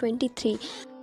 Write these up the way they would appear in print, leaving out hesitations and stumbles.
23।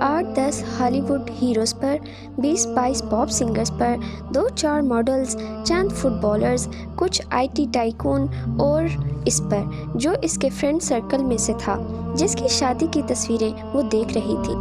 8-10 ہالی would heroes per, 20-22 pop singers per, 2-4 models, چند fit bowlers, کچھ IT ٹائکون اور اس پر جو اس کے فرینڈ سرکل میں سے تھا، جس کی شادی کی تصویریں وہ دیکھ رہی تھی۔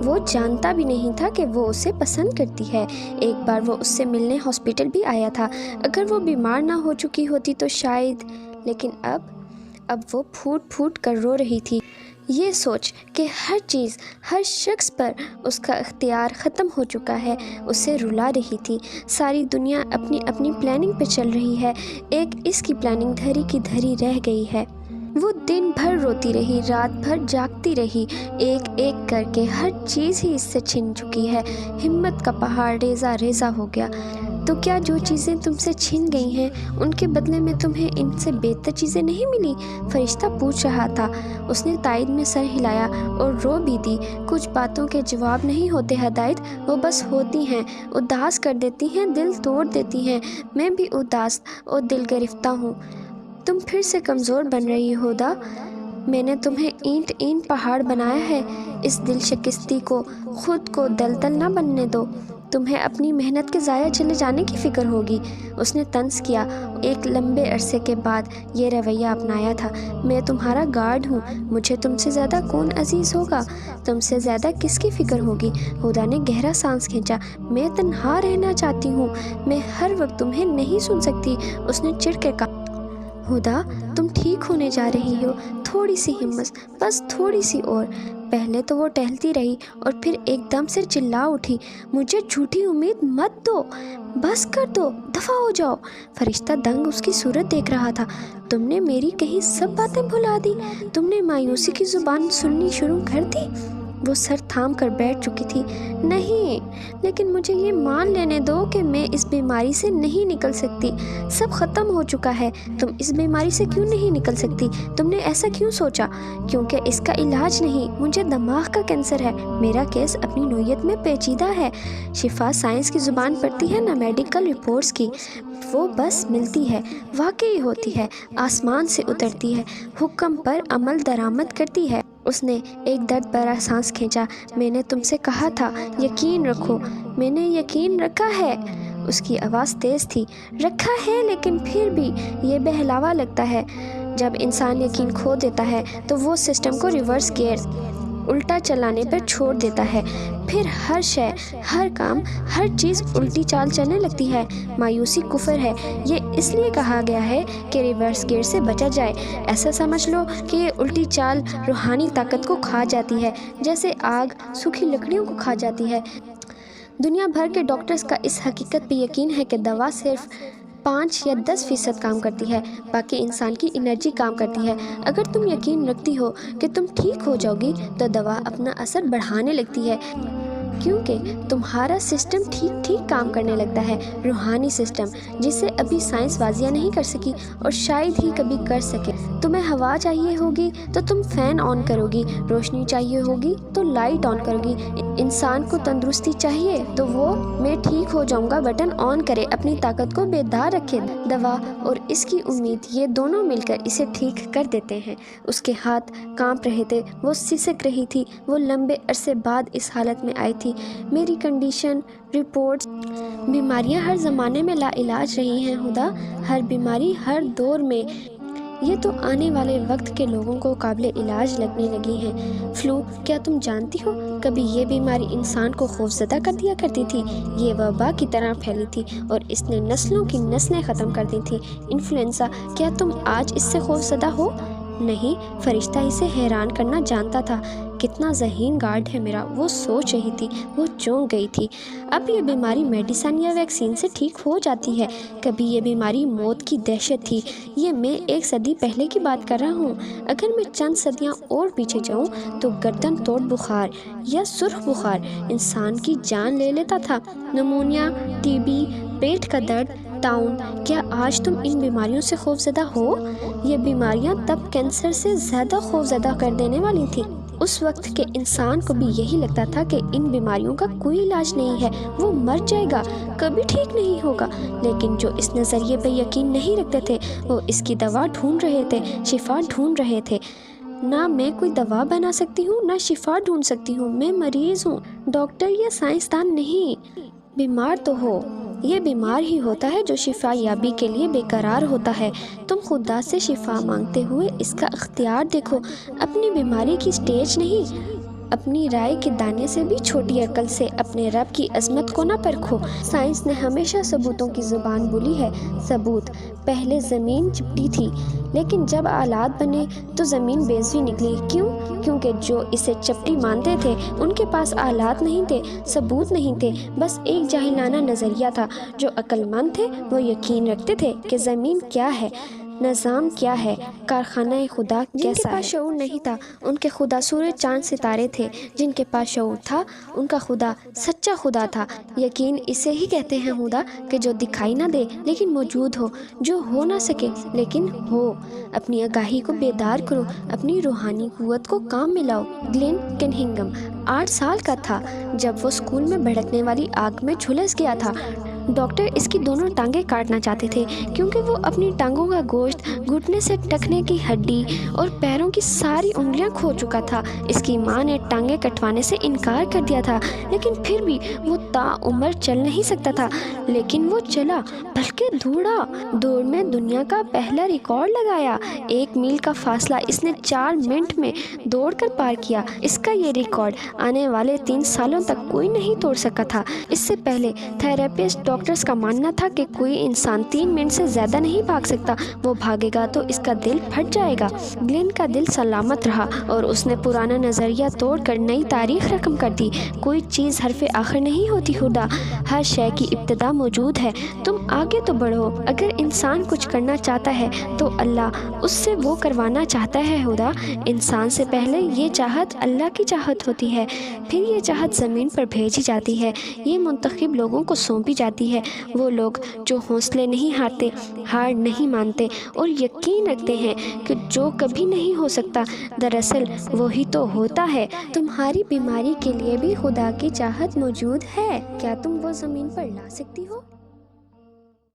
وہ جانتا بھی نہیں تھا کہ وہ اسے پسند کرتی ہے۔ ایک بار وہ اس سے ملنے ہاسپٹل بھی آیا تھا۔ اگر وہ بیمار نہ ہو چکی ہوتی تو شاید، لیکن اب وہ پھوٹ پھوٹ کر رو رہی تھی، یہ سوچ کہ ہر چیز، ہر شخص پر اس کا اختیار ختم ہو چکا ہے، اسے رلا رہی تھی۔ ساری دنیا اپنی اپنی پلاننگ پہ چل رہی ہے، ایک اس کی پلاننگ دھری کی دھری رہ گئی ہے۔ وہ دن بھر روتی رہی، رات بھر جاگتی رہی، ایک ایک کر کے ہر چیز ہی اس سے چھن چکی ہے۔ ہمت کا پہاڑ ریزہ ریزہ ہو گیا۔ تو کیا جو چیزیں تم سے چھن گئی ہیں ان کے بدلے میں تمہیں ان سے بہتر چیزیں نہیں ملی؟ فرشتہ پوچھ رہا تھا۔ اس نے تائید میں سر ہلایا اور رو بھی دی۔ کچھ باتوں کے جواب نہیں ہوتے ہدایت، وہ بس ہوتی ہیں، اداس کر دیتی ہیں، دل توڑ دیتی ہیں۔ میں بھی اداس اور دل گرفتہ ہوں۔ تم پھر سے کمزور بن رہی ہو ہدا۔ میں نے تمہیں اینٹ پہاڑ بنایا ہے۔ اس دل شکستی کو، خود کو دلدل نہ بننے دو۔ تمہیں اپنی محنت کے ضائع چلے جانے کی فکر ہوگی۔ اس نے طنز کیا۔ ایک لمبے عرصے کے بعد یہ رویہ اپنایا تھا۔ میں تمہارا گارڈ ہوں، مجھے تم سے زیادہ کون عزیز ہوگا؟ تم سے زیادہ کس کی فکر ہوگی؟ ہدا نے گہرا سانس کھینچا۔ میں تنہا رہنا چاہتی ہوں، میں ہر وقت تمہیں نہیں سن سکتی۔ اس نے چڑھ کے کہا، ہدا تم ٹھیک ہونے جا رہی ہو، تھوڑی سی ہمت، بس تھوڑی سی اور۔ پہلے تو وہ ٹہلتی رہی اور پھر ایک دم سے چلا اٹھی، مجھے جھوٹی امید مت دو، بس کر دو، دفع ہو جاؤ۔ فرشتہ دنگ اس کی صورت دیکھ رہا تھا۔ تم نے میری کہیں سب باتیں بھلا دی؟ تم نے مایوسی کی زبان سننی شروع کر دی؟ وہ سر تھام کر بیٹھ چکی تھی۔ نہیں، لیکن مجھے یہ مان لینے دو کہ میں اس بیماری سے نہیں نکل سکتی۔ سب ختم ہو چکا ہے۔ تم اس بیماری سے کیوں نہیں نکل سکتی؟ تم نے ایسا کیوں سوچا؟ کیونکہ اس کا علاج نہیں، مجھے دماغ کا کینسر ہے۔ میرا کیس اپنی نوعیت میں پیچیدہ ہے۔ شفا سائنس کی زبان پڑتی ہے نہ میڈیکل رپورٹس کی، وہ بس ملتی ہے، واقعی ہوتی ہے، آسمان سے اترتی ہے، حکم پر عمل درآمد کرتی ہے۔ اس نے ایک درد بھرا سانس کھینچا۔ میں نے تم سے کہا تھا یقین رکھو، میں نے یقین رکھا ہے۔ اس کی آواز تیز تھی۔ رکھا ہے، لیکن پھر بھی یہ بہلاوا لگتا ہے۔ جب انسان یقین کھو دیتا ہے تو وہ سسٹم کو ریورس گیئر الٹا چلانے پر چھوڑ دیتا ہے، پھر ہر شے، ہر کام، ہر چیز الٹی چال چلنے لگتی ہے۔ مایوسی کفر ہے۔ یہ اس لیے کہا گیا ہے کہ ریورس گیئر سے بچا جائے۔ ایسا سمجھ لو کہ یہ الٹی چال روحانی طاقت کو کھا جاتی ہے، جیسے آگ سوکھی لکڑیوں کو کھا جاتی ہے۔ دنیا بھر کے ڈاکٹرز کا اس حقیقت پہ یقین ہے کہ دوا صرف 5 یا 10% کام کرتی ہے، باقی انسان کی انرجی کام کرتی ہے۔ اگر تم یقین رکھتی ہو کہ تم ٹھیک ہو جاؤ گی تو دوا اپنا اثر بڑھانے لگتی ہے، کیونکہ تمہارا سسٹم ٹھیک کام کرنے لگتا ہے، روحانی سسٹم جسے ابھی سائنس واضح نہیں کر سکی اور شاید ہی کبھی کر سکے۔ تمہیں ہوا چاہیے ہوگی تو تم فین آن کرو گی، روشنی چاہیے ہوگی تو لائٹ آن کرو گی۔ انسان کو تندرستی چاہیے تو وہ میں ٹھیک ہو جاؤں گا بٹن آن کرے، اپنی طاقت کو بیدار رکھے۔ دوا اور اس کی امید، یہ دونوں مل کر اسے ٹھیک کر دیتے ہیں۔ اس کے ہاتھ کانپ رہے تھے، وہ سسک رہی تھی، وہ لمبے عرصے بعد اس حالت میں آئی تھی۔ میری کنڈیشن، رپورٹس، بیماریاں ہر زمانے میں لا علاج رہی ہیں ہدا، ہر بیماری ہر دور میں۔ یہ تو آنے والے وقت کے لوگوں کو قابل علاج لگنے لگی ہیں۔ فلو، کیا تم جانتی ہو کبھی یہ بیماری انسان کو خوفزدہ کر دیا کرتی تھی؟ یہ وبا کی طرح پھیلی تھی اور اس نے نسلوں کی نسلیں ختم کر دی تھی۔ انفلوئنزا، کیا تم آج اس سے خوفزدہ ہو؟ نہیں، فرشتہ اسے حیران کرنا جانتا تھا۔ کتنا ذہین گارڈ ہے میرا، وہ سوچ رہی تھی۔ وہ چونک گئی تھی۔ اب یہ بیماری میڈیسن یا ویکسین سے ٹھیک ہو جاتی ہے، کبھی یہ بیماری موت کی دہشت تھی۔ یہ میں 1 صدی پہلے کی بات کر رہا ہوں۔ اگر میں چند صدیاں اور پیچھے جاؤں تو گردن توڑ بخار یا سرخ بخار انسان کی جان لے لیتا تھا۔ نمونیا، ٹی بی، پیٹ کا درد، طاعون، کیا آج تم ان بیماریوں سے خوفزدہ ہو؟ یہ بیماریاں تب کینسر سے زیادہ خوفزدہ کر دینے والی تھیں۔ اس وقت کے انسان کو بھی یہی لگتا تھا کہ ان بیماریوں کا کوئی علاج نہیں ہے، وہ مر جائے گا، کبھی ٹھیک نہیں ہوگا۔ لیکن جو اس نظریے پہ یقین نہیں رکھتے تھے وہ اس کی دوا ڈھونڈ رہے تھے، شفا ڈھونڈ رہے تھے۔ نہ میں کوئی دوا بنا سکتی ہوں، نہ شفا ڈھونڈ سکتی ہوں، میں مریض ہوں، ڈاکٹر یا سائنسدان نہیں۔ بیمار تو ہو، یہ بیمار ہی ہوتا ہے جو شفا یابی کے لیے بے قرار ہوتا ہے۔ تم خدا سے شفا مانگتے ہوئے اس کا اختیار دیکھو، اپنی بیماری کی سٹیج نہیں، اپنی رائے کے دانے سے بھی چھوٹی عقل سے اپنے رب کی عظمت کو نہ پرکھو۔ سائنس نے ہمیشہ ثبوتوں کی زبان بولی ہے۔ ثبوت: پہلے زمین چپٹی تھی، لیکن جب آلات بنے تو زمین بیضوی نکلی۔ کیوں؟ کیونکہ جو اسے چپٹی مانتے تھے ان کے پاس آلات نہیں تھے، ثبوت نہیں تھے، بس ایک جاہلانہ نظریہ تھا۔ جو عقل مند تھے وہ یقین رکھتے تھے کہ زمین کیا ہے، نظام کیا ہے، کارخانہ خدا کیسا ہے۔ جن کے پاس شعور نہیں تھا ان کے خدا سورج چاند ستارے تھے، جن کے پاس شعور تھا ان کا خدا سچا خدا تھا۔ یقین اسے ہی کہتے ہیں خدا کہ جو دکھائی نہ دے لیکن موجود ہو، جو ہو نہ سکے لیکن ہو۔ اپنی آگاہی کو بیدار کرو، اپنی روحانی قوت کو کام میں لاؤ۔ گلین کنہنگم 8 سال کا تھا جب وہ اسکول میں بھڑکنے والی آگ میں جھلس گیا تھا۔ ڈاکٹر اس کی دونوں ٹانگیں کاٹنا چاہتے تھے کیونکہ وہ اپنی ٹانگوں کا گوشت، گھٹنے سے ٹکنے کی ہڈی اور پیروں کی ساری انگلیاں کھو چکا تھا۔ اس کی ماں نے ٹانگیں کٹوانے سے انکار کر دیا تھا، لیکن پھر بھی وہ تاعمر چل نہیں سکتا تھا۔ لیکن وہ چلا، بلکہ دوڑا۔ دوڑ میں دنیا کا پہلا ریکارڈ لگایا۔ 1 میل کا فاصلہ اس نے 4 منٹ میں دوڑ کر پار کیا۔ اس کا یہ ریکارڈ آنے والے 3 سالوں تک کوئی نہیں توڑ سکا تھا۔ اس سے پہلے تھراپسٹ ڈاکٹرز کا ماننا تھا کہ کوئی انسان 3 منٹ سے زیادہ نہیں بھاگ سکتا، وہ بھاگے گا تو اس کا دل پھٹ جائے گا۔ گلین کا دل سلامت رہا اور اس نے پرانا نظریہ توڑ کر نئی تاریخ رقم کر دی۔ کوئی چیز حرف آخر نہیں ہوتی خدا، ہر شے کی ابتدا موجود ہے۔ تم آگے تو بڑھو۔ اگر انسان کچھ کرنا چاہتا ہے تو اللہ اس سے وہ کروانا چاہتا ہے خدا۔ انسان سے پہلے یہ چاہت اللہ کی چاہت ہوتی ہے، پھر یہ چاہت زمین پر بھیجی جاتی ہے، یہ منتخب لوگوں کو سونپی جاتی ہے۔ وہ لوگ جو حوصلے نہیں ہارتے، ہار نہیں مانتے اور یقین رکھتے ہیں کہ جو کبھی نہیں ہو سکتا دراصل وہی تو ہوتا ہے۔ تمہاری بیماری کے لیے بھی خدا کی چاہت موجود ہے۔ کیا تم وہ زمین پر لا سکتی ہو؟